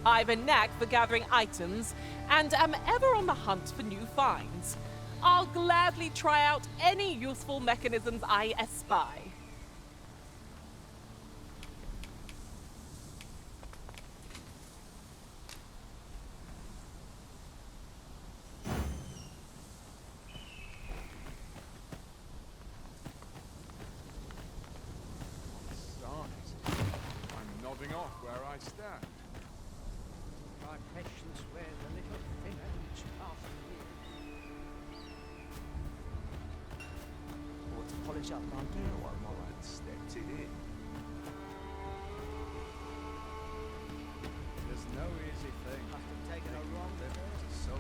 I've a knack for gathering items, and am ever on the hunt for new finds. I'll gladly try out any useful mechanisms I espy. Off where I stand. My patience wears a little thinner each passing year. Or to polish up my gear while my lad stepped it in. There's no easy thing. Must have taken a wrong reverse. So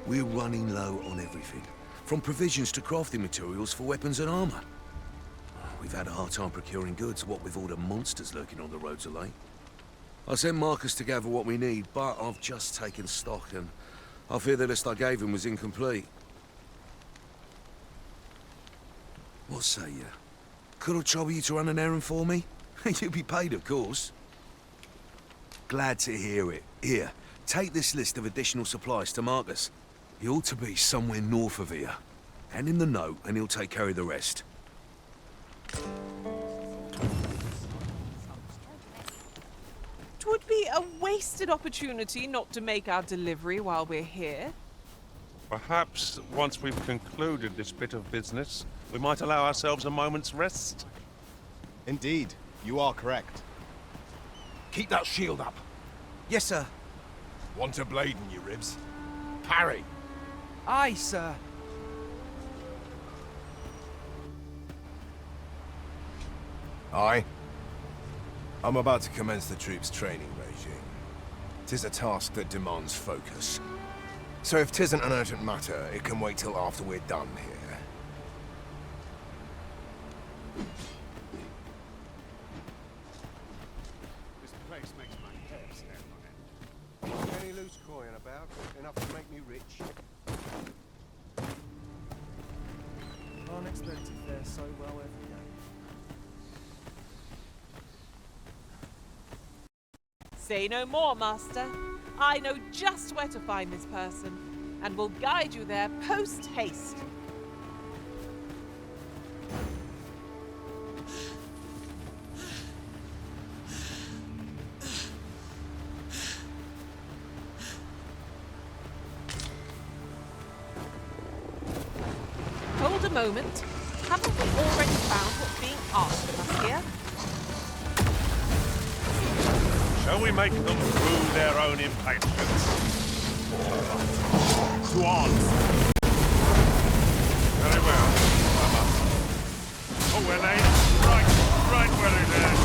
We're running low on everything, from provisions to crafting materials for weapons and armor. We've had a hard time procuring goods, what with all the monsters lurking on the roads of late. I sent Marcus to gather what we need, but I've just taken stock and I fear the list I gave him was incomplete. What say you? Could I trouble you to run an errand for me? You'll be paid, of course. Glad to hear it. Here, take this list of additional supplies to Marcus. He ought to be somewhere north of here. Hand him the note and he'll take care of the rest. 'Twould be a wasted opportunity not to make our delivery while we're here. Perhaps once we've concluded this bit of business, we might allow ourselves a moment's rest. Indeed, you are correct. Keep that shield up. Yes, sir. Want a blade in your ribs? Parry! Aye, sir. Aye. I'm about to commence the troops' training regime. 'Tis a task that demands focus. So if 'tisn't an urgent matter, it can wait till after we're done here. this place makes my hair stand on end. Any loose coin about? Enough to make me rich? Aren't expected to fare so well every day. Say no more, Master. I know just where to find this person, and will guide you there post-haste. Hold a moment. Haven't we already found what's being asked of us here? Shall we make them rue their own impatience? To arms! Very well, I must. Oh, well, right where it is.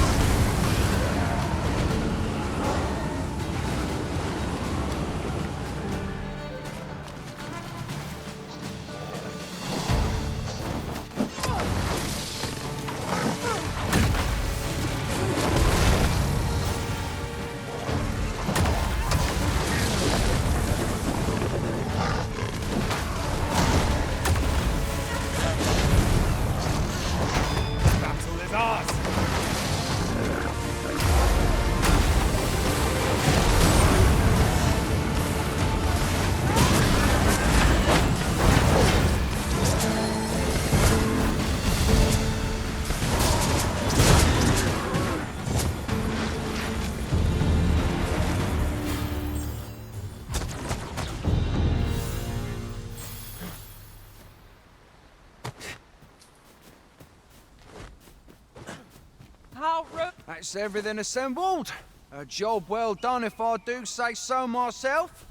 That's everything assembled. A job well done if I do say so myself.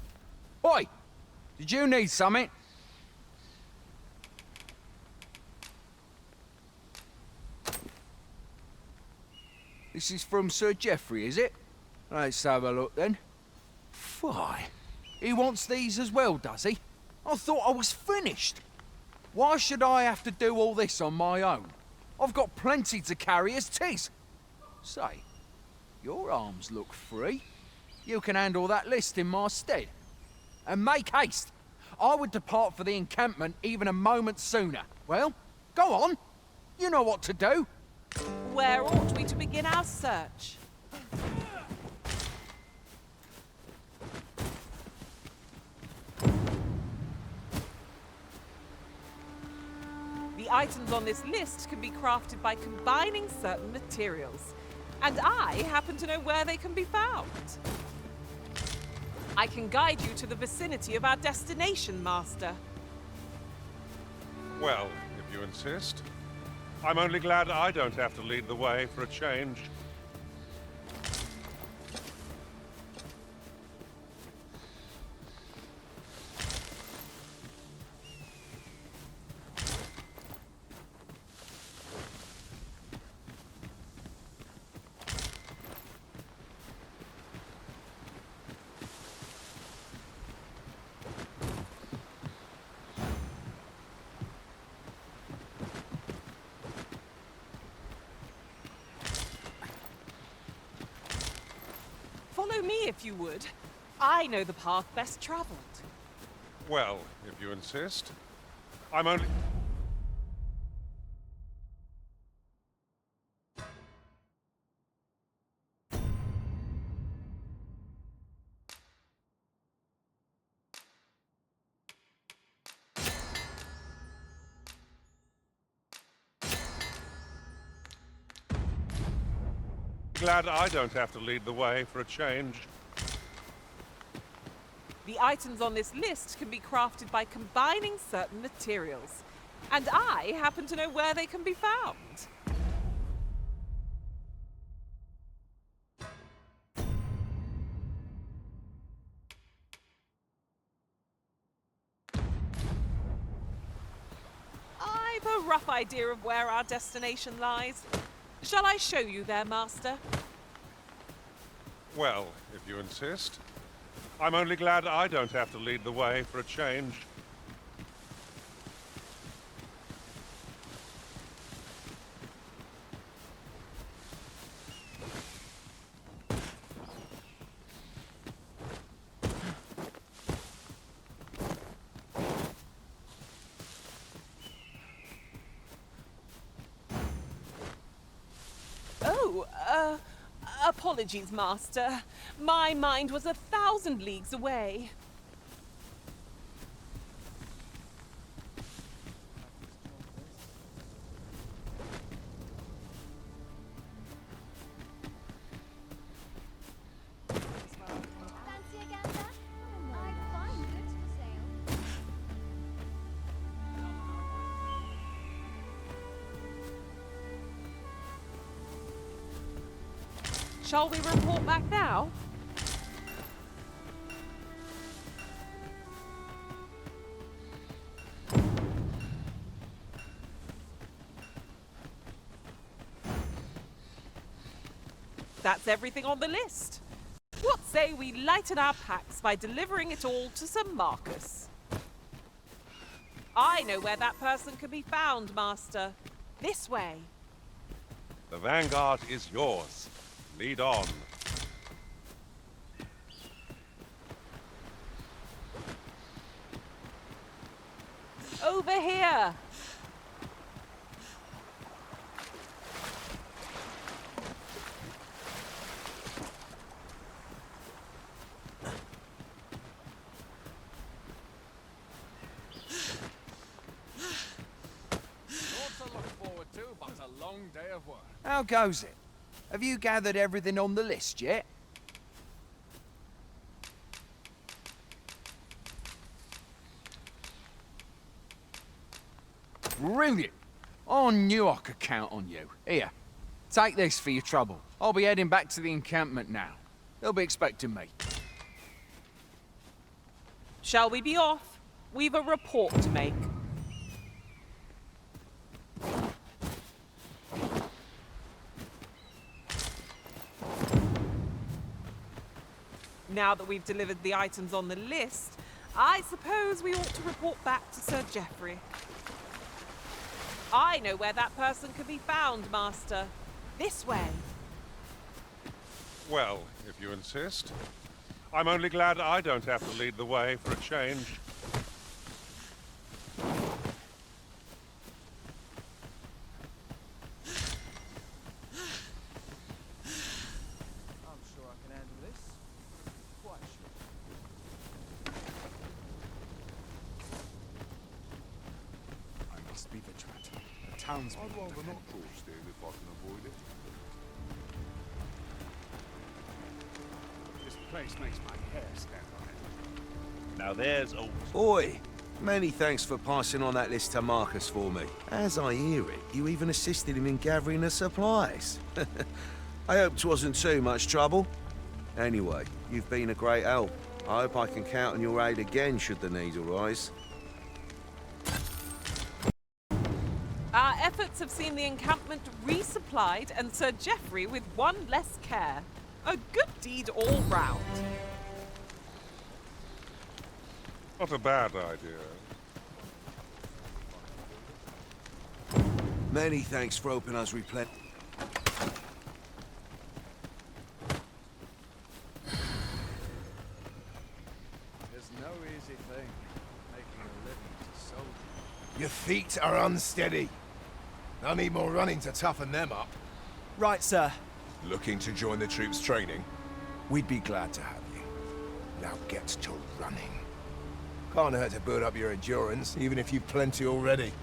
Oi! Did you need something? This is from Sir Geoffrey, is it? Let's have a look then. Fie. He wants these as well, does he? I thought I was finished. Why should I have to do all this on my own? I've got plenty to carry as 'tis. Say, your arms look free. You can handle that list in my stead. And make haste. I would depart for the encampment even a moment sooner. Well, go on. You know what to do. Where ought we to begin our search? The items on this list can be crafted by combining certain materials, and I happen to know where they can be found. I can guide you to the vicinity of our destination, Master. Well, if you insist. I'm only glad I don't have to lead the way for a change. Follow me if you would. I know the path best traveled. Well, if you insist. I'm only... glad I don't have to lead the way for a change. The items on this list can be crafted by combining certain materials, and I happen to know where they can be found. I've a rough idea of where our destination lies. Shall I show you there, Master? Well, if you insist. I'm only glad I don't have to lead the way for a change. Apologies, Master. My mind was 1,000 leagues away. Fancy a gander? I'd find goods for sale. Shall we report back now? That's everything on the list. What say we lighten our packs by delivering it all to Sir Marcus? I know where that person can be found, Master. This way. The vanguard is yours. Lead on. Over here. Lots to look forward to, but a long day of work. How goes it? Have you gathered everything on the list yet? Brilliant! I knew I could count on you. Here, take this for your trouble. I'll be heading back to the encampment now. They'll be expecting me. Shall we be off? We've a report to make. Now that we've delivered the items on the list, I suppose we ought to report back to Sir Geoffrey. I know where that person can be found, Master. This way. Well, if you insist. I'm only glad I don't have to lead the way for a change. townsmen. I'd rather not draw steel if I can avoid it. This place makes my hair stand on end. Now there's old. Oi! Many thanks for passing on that list to Marcus for me. As I hear it, you even assisted him in gathering the supplies. I hope 'twasn't too much trouble. Anyway, you've been a great help. I hope I can count on your aid again should the need arise. Our efforts have seen the encampment resupplied and Sir Geoffrey with one less care. A good deed all round. Not a bad idea. Many thanks for helping us replenish. There's no easy thing, making a living as a soldier. Your feet are unsteady. I need more running to toughen them up. Right, sir. Looking to join the troops' training? We'd be glad to have you. Now get to running. Can't hurt to build up your endurance, even if you've plenty already.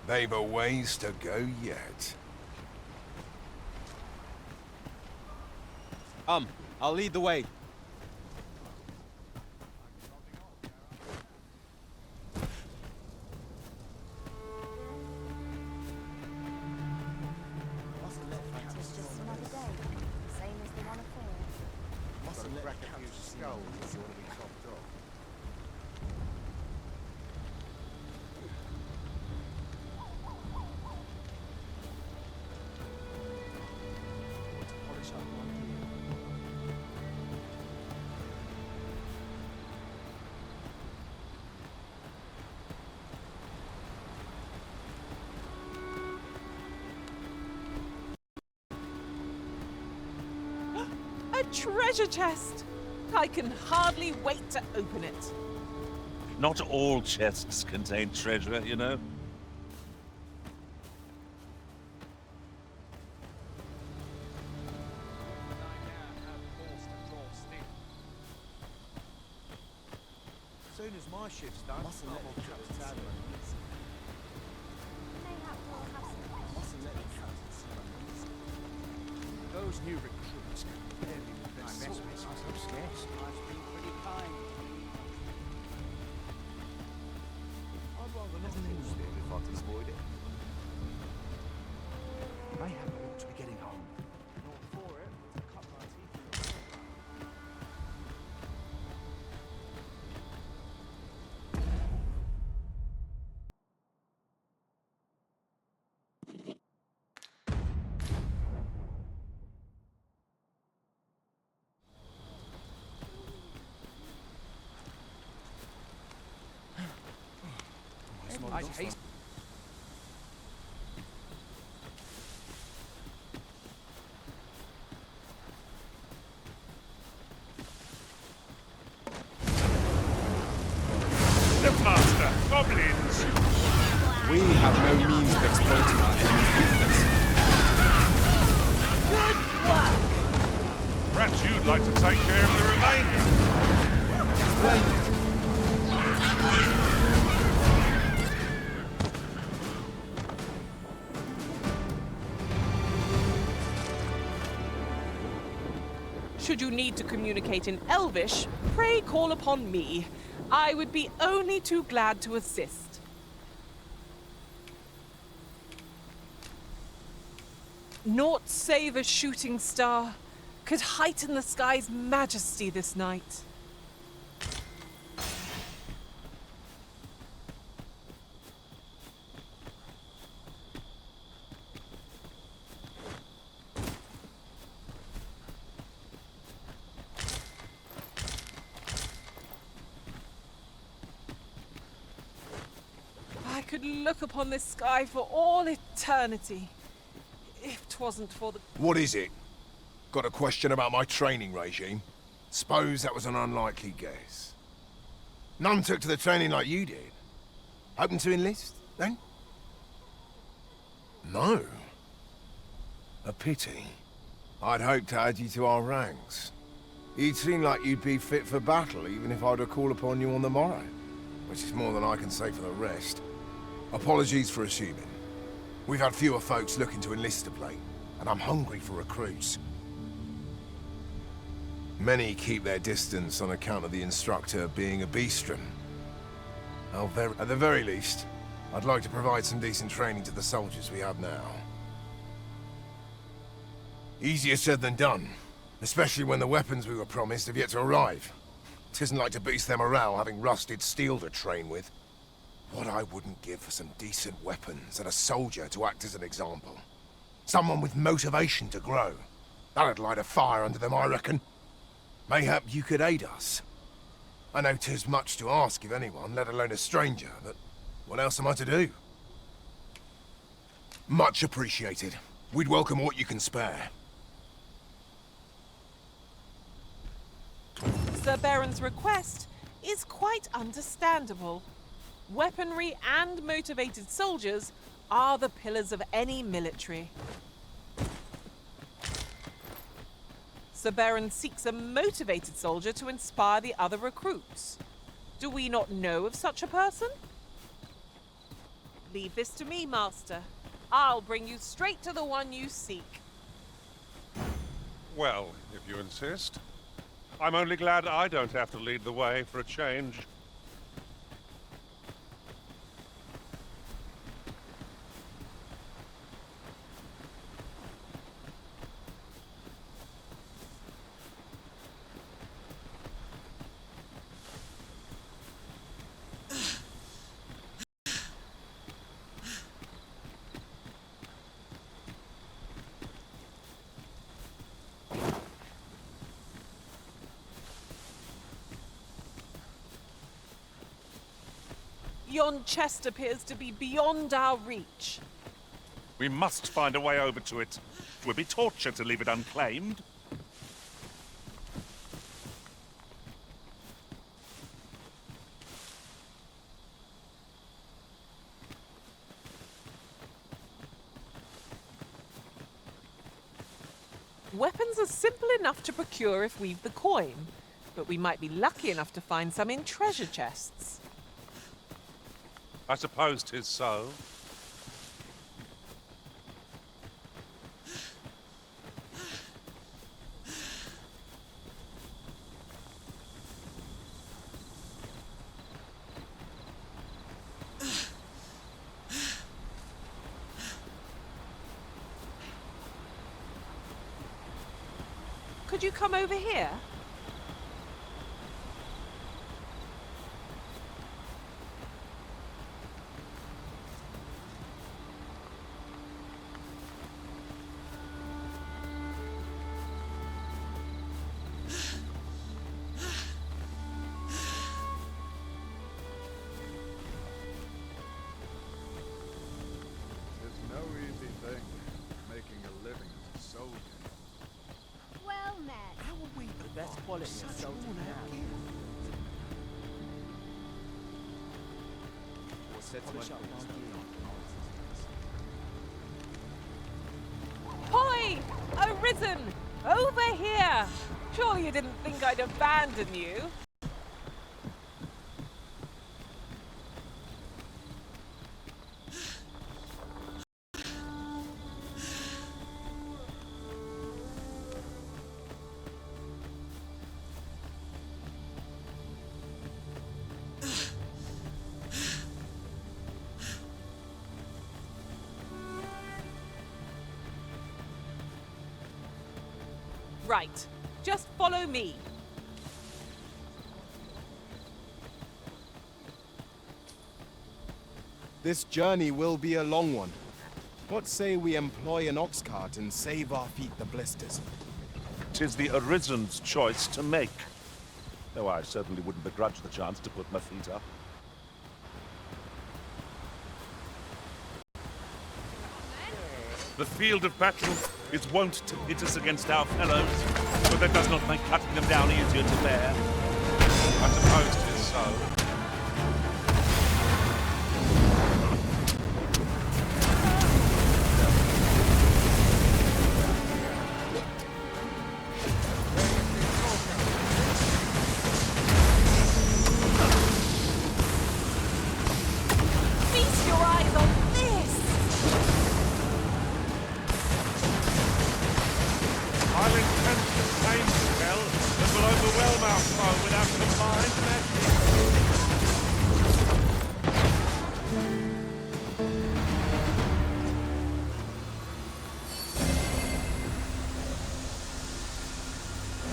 They've a ways to go yet. I'll lead the way. It's just another day, same as the one before. Mustn't crack a few skulls if you want to be topped off. A treasure chest! I can hardly wait to open it. Not all chests contain treasure, you know. As soon as my shift's done, They have to have some. Those new recruits can barely move their swords. So scarce. I've been pretty kind. I'd rather not draw steel if I can avoid it. Mayhap I ought to be getting home. Not for it. Cut my teeth. I'd haste. The master! Goblins! We have no means of exploiting our enemy's weakness. Good work! Perhaps you'd like to take care of the remainder. Should you need to communicate in Elvish, pray call upon me. I would be only too glad to assist. Naught save a shooting star could heighten the sky's majesty this night. I could look upon this sky for all eternity, if 'twasn't for the... What is it? Got a question about my training regime? Suppose that was an unlikely guess. None took to the training like you did. Hoping to enlist, then? No. A pity. I'd hoped to add you to our ranks. You'd seem like you'd be fit for battle, even if I were to call upon you on the morrow. Which is more than I can say for the rest. Apologies for assuming. We've had fewer folks looking to enlist of late, and I'm hungry for recruits. Many keep their distance on account of the instructor being a beastren. At the very least, I'd like to provide some decent training to the soldiers we have now. Easier said than done, especially when the weapons we were promised have yet to arrive. Tisn't like to boost their morale having rusted steel to train with. What I wouldn't give for some decent weapons and a soldier to act as an example. Someone with motivation to grow. That'd light a fire under them, I reckon. Mayhap you could aid us. I know 'tis much to ask of anyone, let alone a stranger, but what else am I to do? Much appreciated. We'd welcome what you can spare. Sir Berren's request is quite understandable. Weaponry and motivated soldiers are the pillars of any military. Sir Berren seeks a motivated soldier to inspire the other recruits. Do we not know of such a person? Leave this to me, Master. I'll bring you straight to the one you seek. Well, if you insist. I'm only glad I don't have to lead the way for a change. Yon chest appears to be beyond our reach. We must find a way over to it. It would be torture to leave it unclaimed. Weapons are simple enough to procure if we've the coin, but we might be lucky enough to find some in treasure chests. I suppose 'tis so. Could you come over here? It's no easy thing, making a living as a soldier. Well met. How are we the best quality of soldier now? Polish up our gear. Hoi! Arisen! Over here! Surely you didn't think I'd abandon you? Right. Just follow me. This journey will be a long one. What say we employ an ox cart and save our feet the blisters? 'Tis the Arisen's choice to make. Though I certainly wouldn't begrudge the chance to put my feet up. The field of battle is wont to pit us against our fellows, but that does not make cutting them down easier to bear. I suppose 'tis so.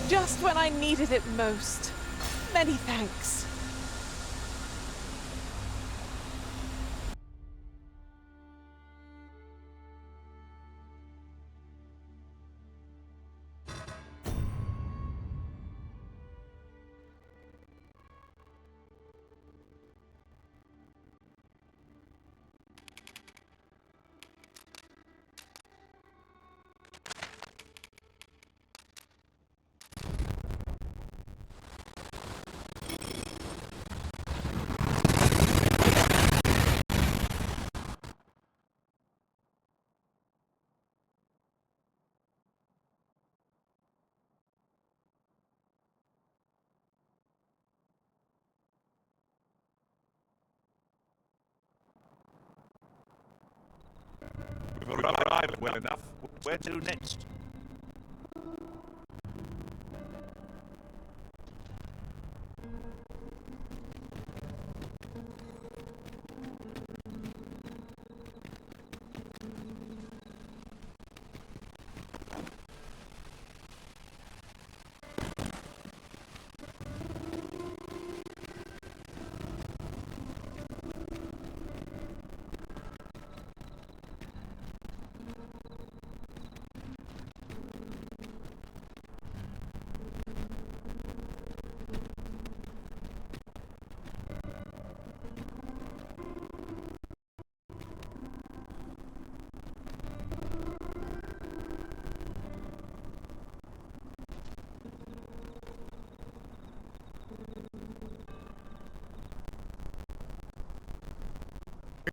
Just when I needed it most. Many thanks. We've arrived well enough. Where to next?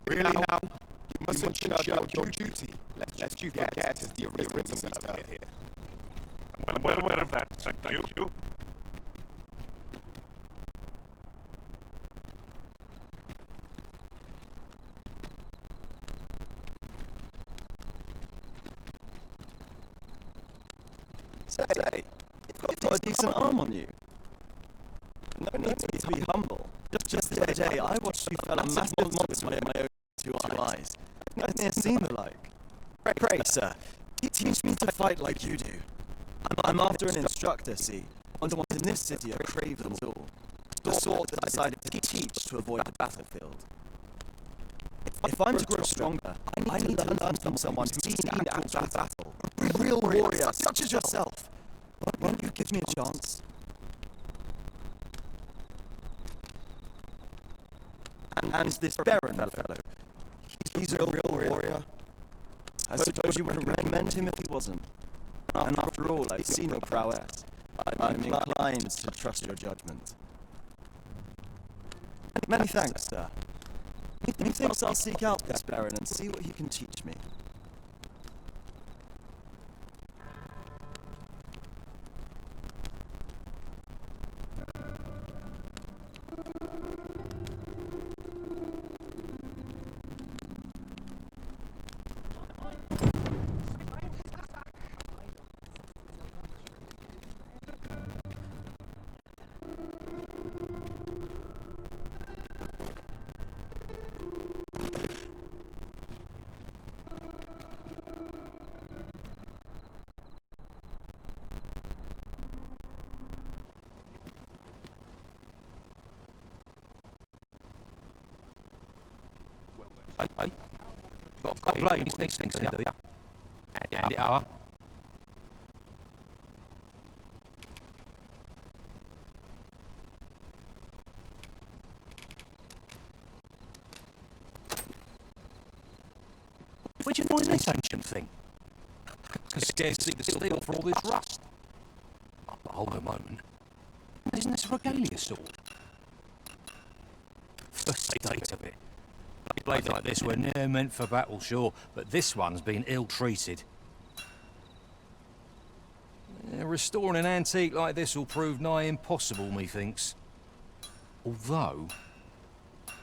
Really now? You mustn't shirk your duty, lest you forget the reason we are here. I'm well aware of that, thank you. Say, you've got a decent arm on you. No need to be humble. Just the other day, I watched you fell a massive monster with my own two eyes. I've never seen the like. Pray, sir, teach me to fight like you do. I'm after an instructor, see. One in this city are cravens all. The sort that decided to teach to avoid the battlefield. If I'm to grow stronger, I need to learn from someone who's seen actual battle. A real warrior, such as yourself. Won't you give me a chance? And this Berren fellow, he's a real warrior. I suppose you wouldn't recommend him if he wasn't. And after all, I've seen your prowess. I'm inclined to trust your judgment. Many thanks, sir. Methinks I'll seek out this Berren and see what he can teach me. Hey, got blades these things here, do you? And it are. Where'd you find this ancient thing? I can scarcely see the steel for all this rust. Oh, but hold on a moment. Isn't this a regalia sword? First date of it. Blades like this were never meant for battle, sure, but this one's been ill-treated. Restoring an antique like this will prove nigh impossible, methinks. Although,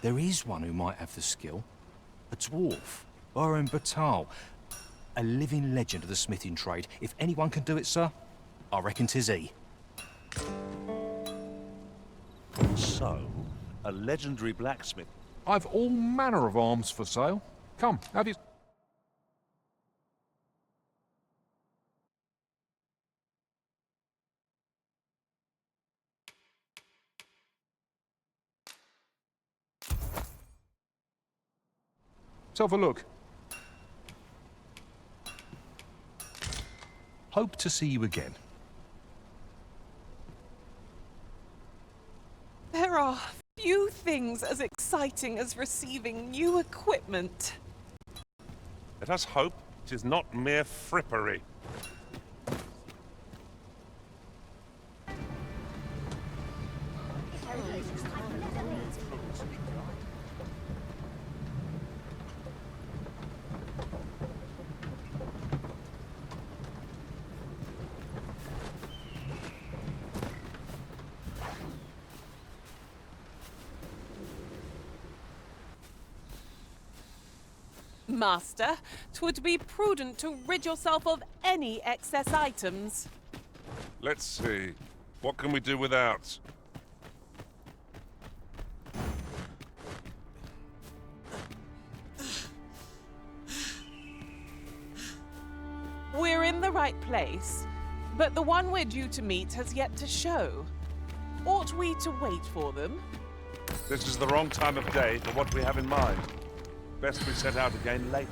there is one who might have the skill. A dwarf, Berren, a living legend of the smithing trade. If anyone can do it, sir, I reckon 'tis he. So, a legendary blacksmith. I've all manner of arms for sale. Come, have you... Let's have a look. Hope to see you again. There are few things as exciting as receiving new equipment. Let us hope it is not mere frippery. Master, 'twould be prudent to rid yourself of any excess items. Let's see. What can we do without? We're in the right place, but the one we're due to meet has yet to show. Ought we to wait for them? This is the wrong time of day for what we have in mind. Best we set out again later.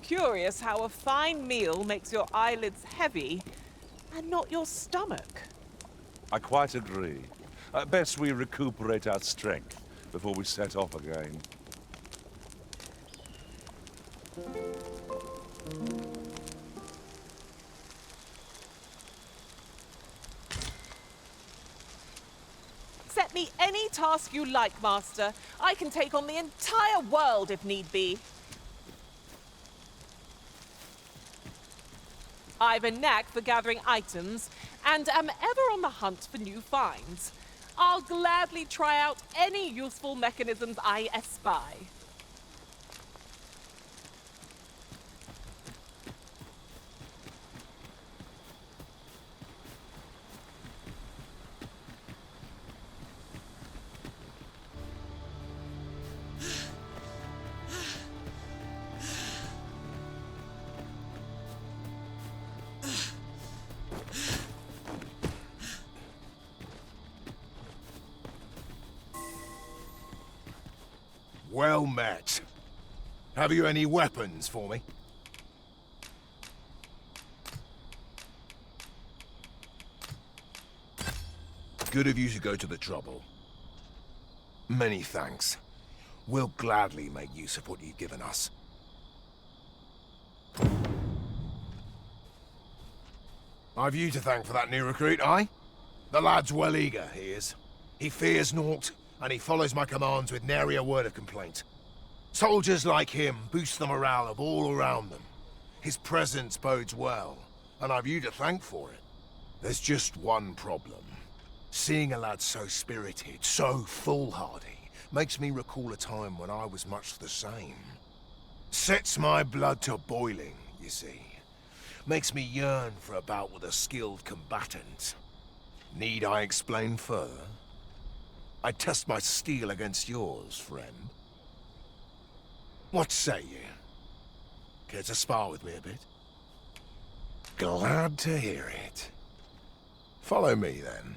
Curious how a fine meal makes your eyelids heavy and not your stomach. I quite agree. Best we recuperate our strength before we set off again. Set me any task you like, Master. I can take on the entire world if need be. I've a knack for gathering items, and am ever on the hunt for new finds. I'll gladly try out any useful mechanisms I espy. Well met. Have you any weapons for me? Good of you to go to the trouble. Many thanks. We'll gladly make use of what you've given us. I've you to thank for that new recruit, aye? The lad's well eager, he is. He fears naught, and he follows my commands with nary a word of complaint. Soldiers like him boost the morale of all around them. His presence bodes well, and I've you to thank for it. There's just one problem. Seeing a lad so spirited, so foolhardy, makes me recall a time when I was much the same. Sets my blood to boiling, you see. Makes me yearn for a bout with a skilled combatant. Need I explain further? I test my steel against yours, friend. What say you? Care to spar with me a bit? Glad to hear it. Follow me, then.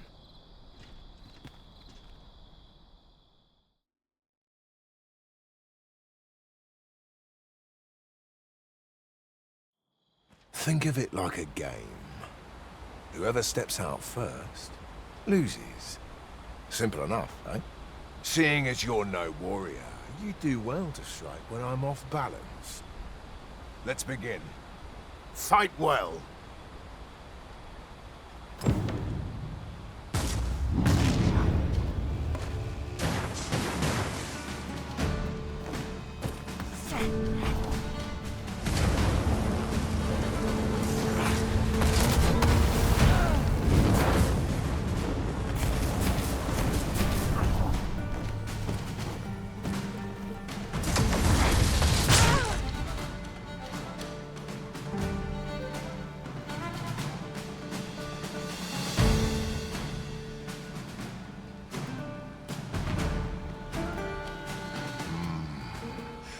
Think of it like a game. Whoever steps out first loses. Simple enough, eh? Seeing as you're no warrior, you do well to strike when I'm off balance. Let's begin. Fight well.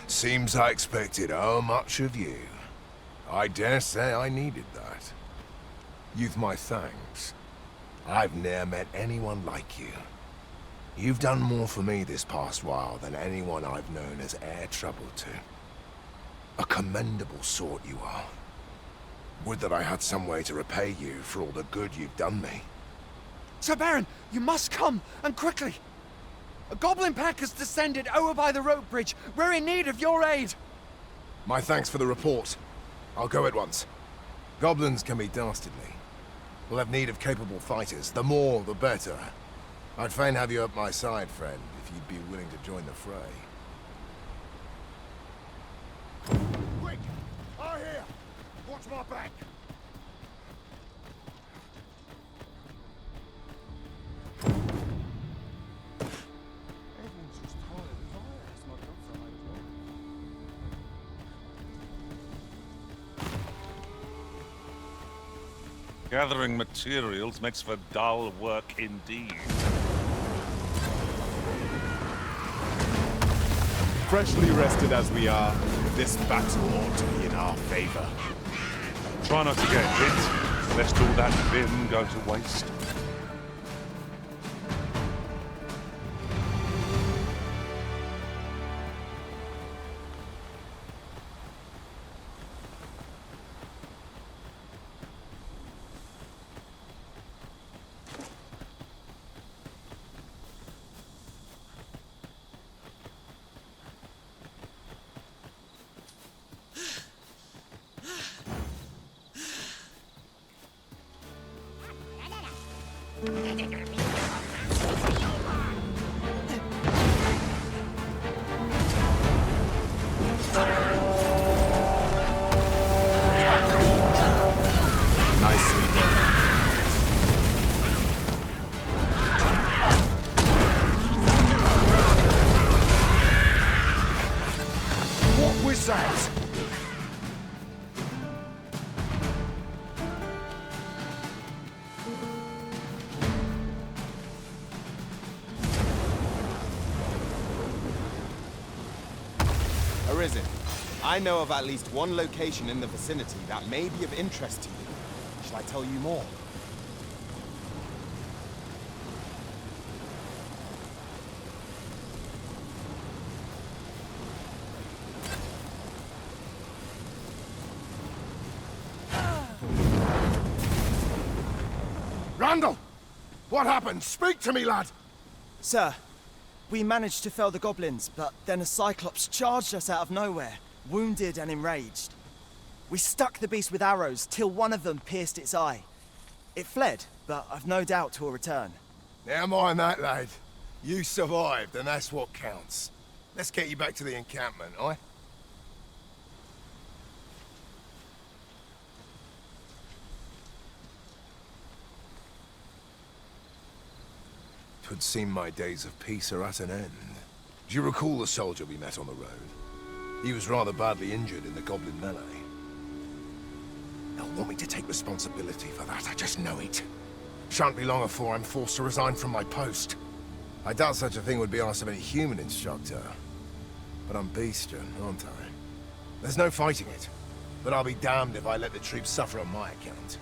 Seems I expected how much of you. I dare say I needed that. You've my thanks. I've ne'er met anyone like you. You've done more for me this past while than anyone I've known has e'er troubled to. A commendable sort you are. Would that I had some way to repay you for all the good you've done me. Sir Berren, you must come, and quickly. A goblin pack has descended over by the rope bridge. We're in need of your aid. My thanks for the report. I'll go at once. Goblins can be dastardly. We'll have need of capable fighters. The more, the better. I'd fain have you at my side, friend, if you'd be willing to join the fray. Quick! I here! Watch my back! Everyone's just tired as I am. It's not good for me as well. Gathering materials makes for dull work indeed. Freshly rested as we are, this battle ought to be in our favor. Try not to get hit, lest all that vim go to waste. What was that? Arisen, I know of at least one location in the vicinity that may be of interest to you. Shall I tell you more? Randall! What happened? Speak to me, lad! Sir, we managed to fell the goblins, but then a Cyclops charged us out of nowhere, wounded and enraged. We stuck the beast with arrows till one of them pierced its eye. It fled, but I've no doubt 'twill return. Never mind that, lad. You survived, and that's what counts. Let's get you back to the encampment, aye? 'Twould seem my days of peace are at an end. Do you recall the soldier we met on the road? He was rather badly injured in the goblin melee. They'll want me to take responsibility for that, I just know it. Shan't be long afore I'm forced to resign from my post. I doubt such a thing would be asked of any human instructor. But I'm bestian, aren't I? There's no fighting it. But I'll be damned if I let the troops suffer on my account.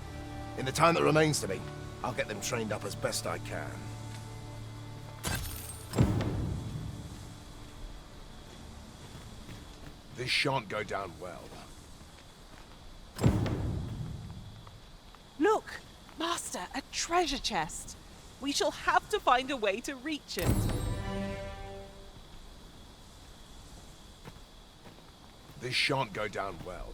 In the time that remains to me, I'll get them trained up as best I can. This shan't go down well. reminder, a treasure chest. We shall have to find a way to reach it. This shan't go down well.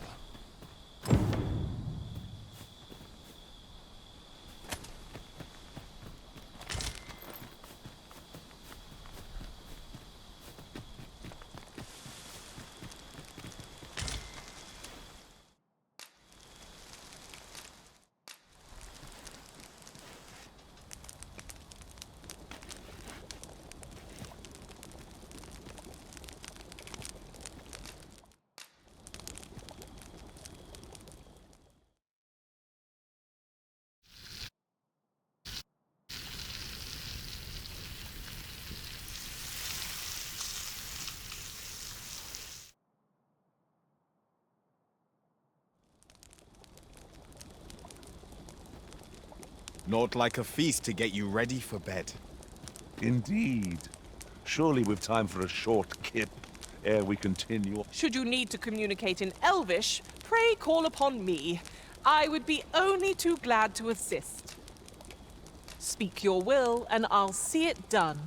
Not like a feast to get you ready for bed. Indeed. Surely we've time for a short kip ere we continue. Should you need to communicate in Elvish, pray call upon me. I would be only too glad to assist. Speak your will, and I'll see it done.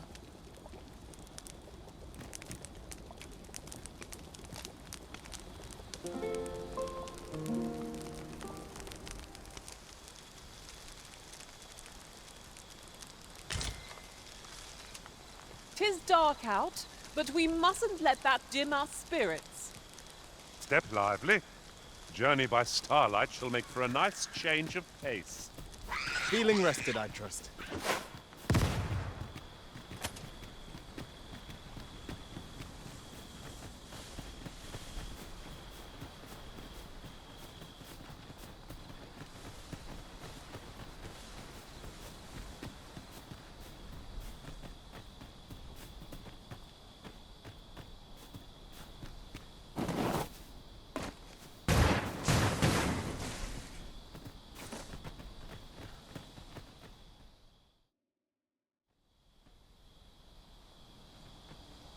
Tis dark out, but we mustn't let that dim our spirits. Step lively. Journey by starlight shall make for a nice change of pace. Feeling rested, I trust.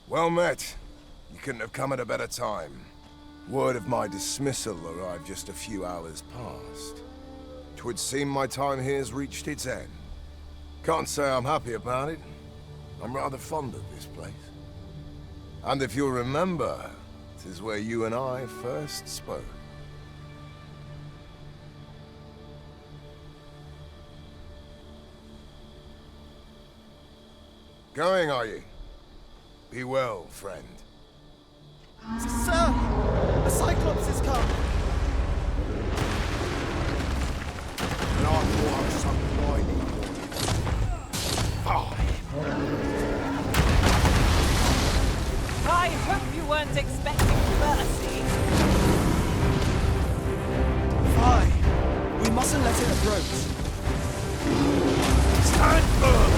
Well met. You couldn't have come at a better time. Word of my dismissal arrived just a few hours past. 'Twould seem my time here's reached its end. Can't say I'm happy about it. I'm rather fond of this place. And if you'll remember, 'tis where you and I first spoke. Going, are you? Be well, friend. Sir! A Cyclops has come! And I thought I was something blinding. I hope you weren't expecting mercy. Fie! We mustn't let it approach. Stand firm!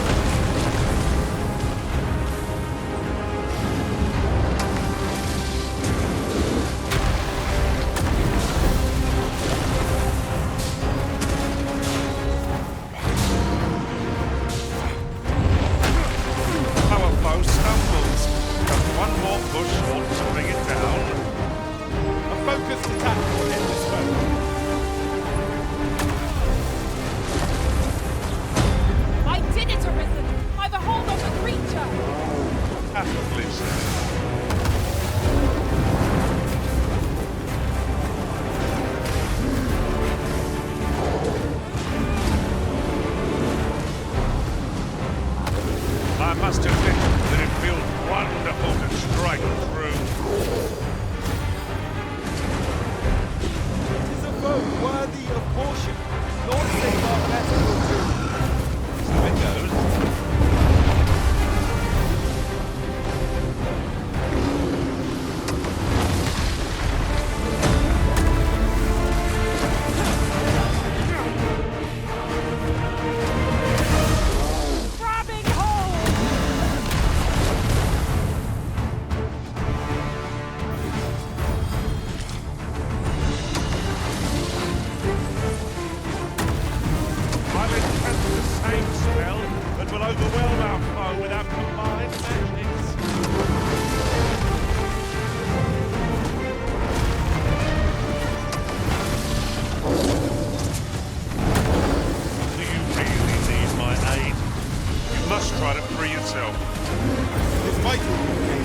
vital.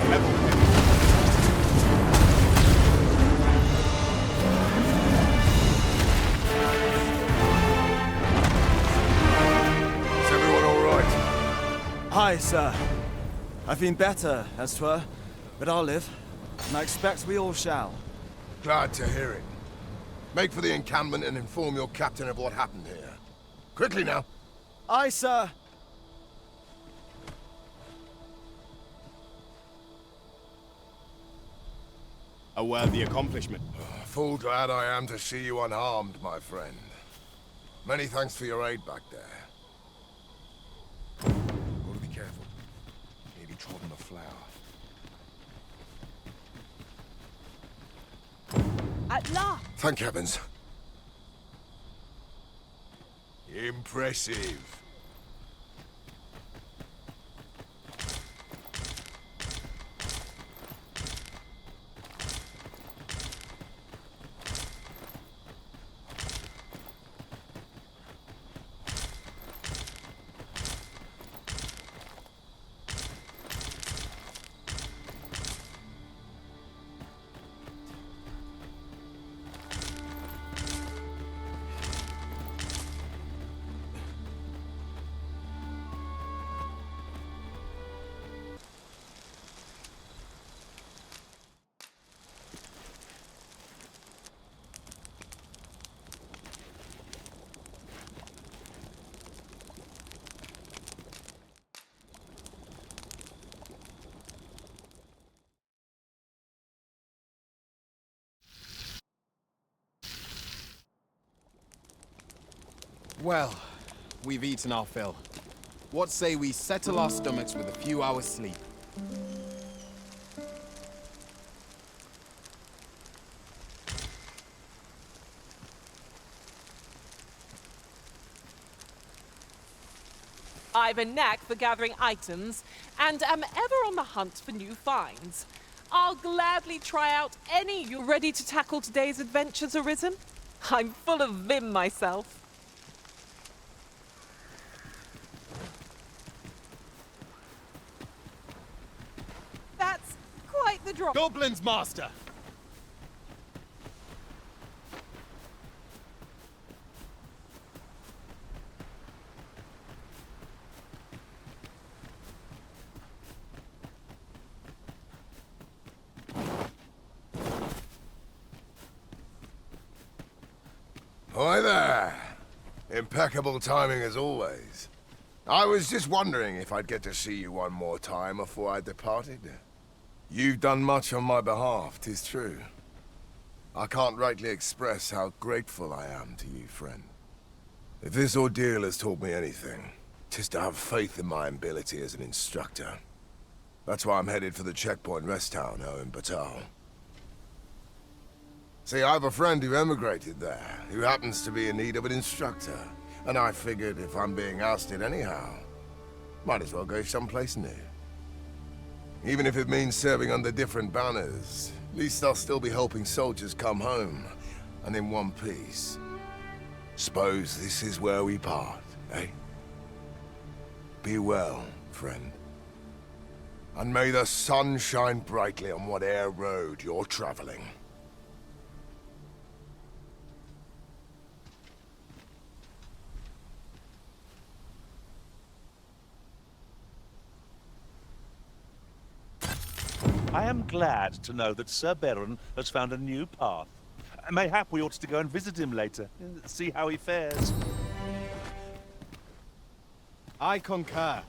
Level. Is everyone all right? Hi, sir. I've been better, as 'twere, but I'll live, and I expect we all shall. Glad to hear it. Make for the encampment and inform your captain of what happened here. Quickly now. Aye, sir. A worthy accomplishment. Full glad I am to see you unharmed, my friend. Many thanks for your aid back there. Gotta be careful. Maybe trodden a flower. At last! Thank heavens. Impressive. Well, we've eaten our fill. What say we settle our stomachs with a few hours' sleep? I've a knack for gathering items, and am ever on the hunt for new finds. I'll gladly try out any. You ready to tackle today's adventures, Arisen? I'm full of vim myself. That's quite the drop. Goblins, master! Hi there. Impeccable timing as always. I was just wondering if I'd get to see you one more time before I departed. You've done much on my behalf, 'tis true. I can't rightly express how grateful I am to you, friend. If this ordeal has taught me anything, 'tis to have faith in my ability as an instructor. That's why I'm headed for the checkpoint rest town now in Batal. See, I have a friend who emigrated there, who happens to be in need of an instructor. And I figured if I'm being ousted anyhow, might as well go someplace new. Even if it means serving under different banners, at least I'll still be helping soldiers come home, and in one piece. Suppose this is where we part, eh? Be well, friend. And may the sun shine brightly on whate'er road you're traveling. I am glad to know that Sir Berren has found a new path. Mayhap we ought to go and visit him later, see how he fares. I concur.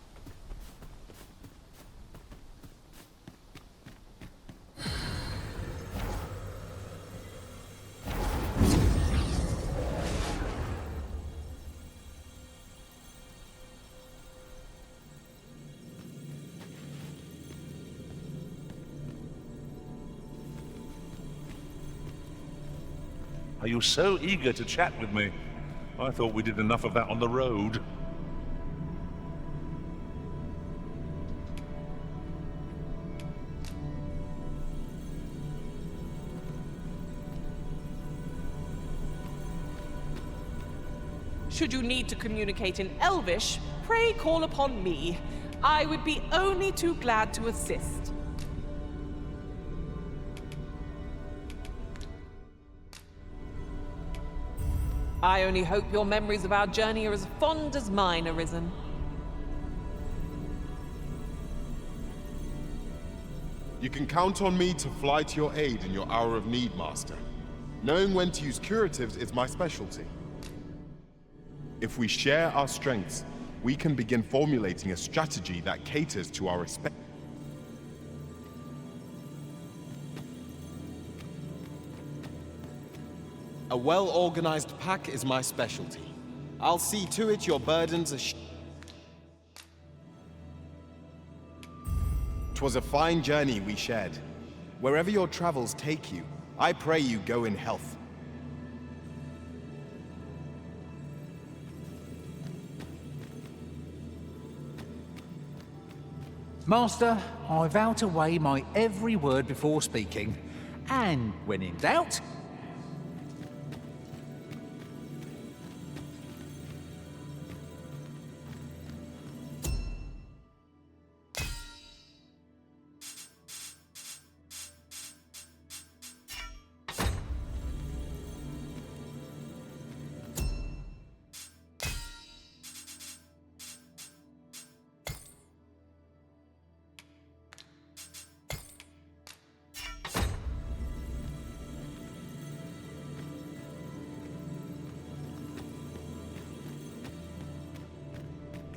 Are you so eager to chat with me? I thought we did enough of that on the road. Should you need to communicate in Elvish, pray call upon me. I would be only too glad to assist. I only hope your memories of our journey are as fond as mine, Arisen. You can count on me to fly to your aid in your hour of need, Master. Knowing when to use curatives is my specialty. If we share our strengths, we can begin formulating a strategy that caters to our respect. A well-organized pack is my specialty. I'll see to it your burdens are 'Twas a fine journey we shared. Wherever your travels take you, I pray you go in health. Master, I vow to weigh my every word before speaking, and when in doubt,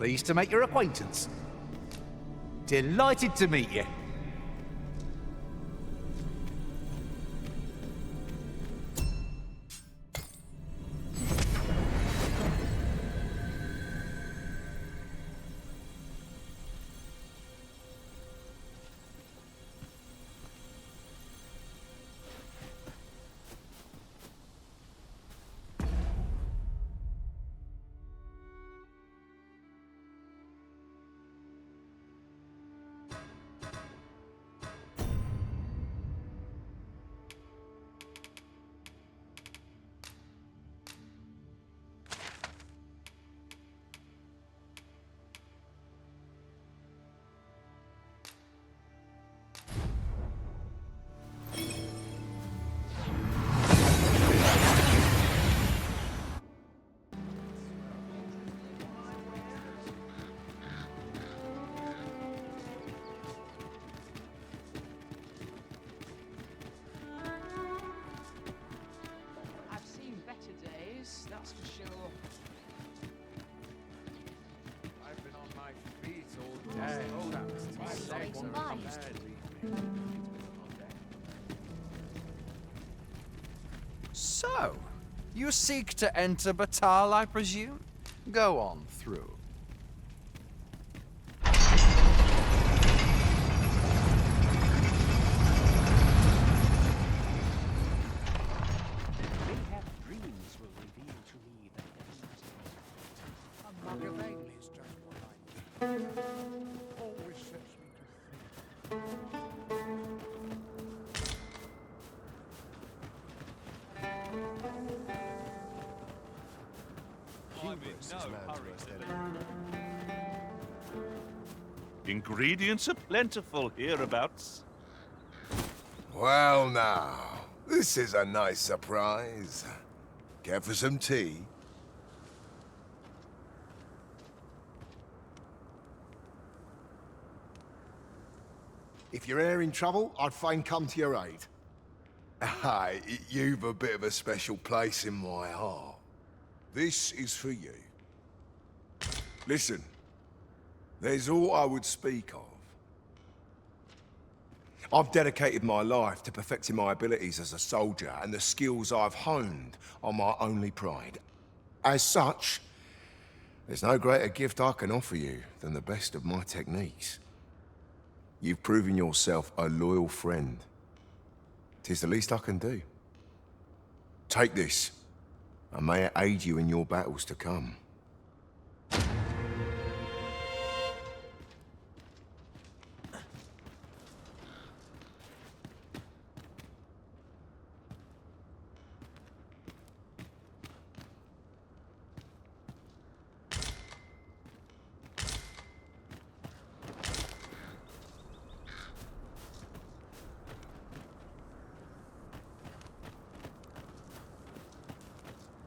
pleased to make your acquaintance. Delighted to meet you. That's for sure. I've been on my feet all day. Oh, that's So, you seek to enter Batal, I presume? Go on through. always sets me to think. Ingredients are plentiful hereabouts. Well now, this is a nice surprise. Care for some tea? If you're e'er in trouble, I'd fain come to your aid. Aye, you've a bit of a special place in my heart. This is for you. Listen, there's all I would speak of. I've dedicated my life to perfecting my abilities as a soldier, and the skills I've honed are my only pride. As such, there's no greater gift I can offer you than the best of my techniques. You've proven yourself a loyal friend. 'Tis the least I can do. Take this, and may it aid you in your battles to come.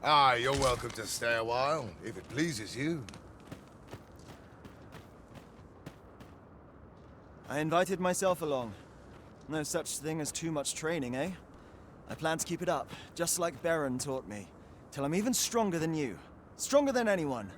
Ah, you're welcome to stay a while, if it pleases you. I invited myself along. No such thing as too much training, eh? I plan to keep it up, just like Berren taught me, till I'm even stronger than you. Stronger than anyone.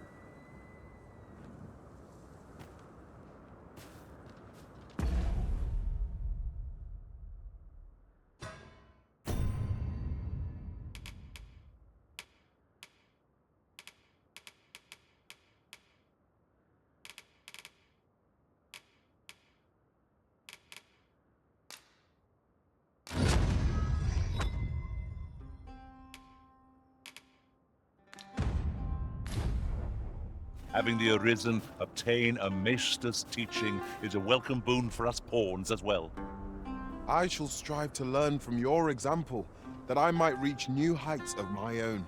Having the Arisen obtain a Maester's teaching is a welcome boon for us pawns as well. I shall strive to learn from your example, that I might reach new heights of my own.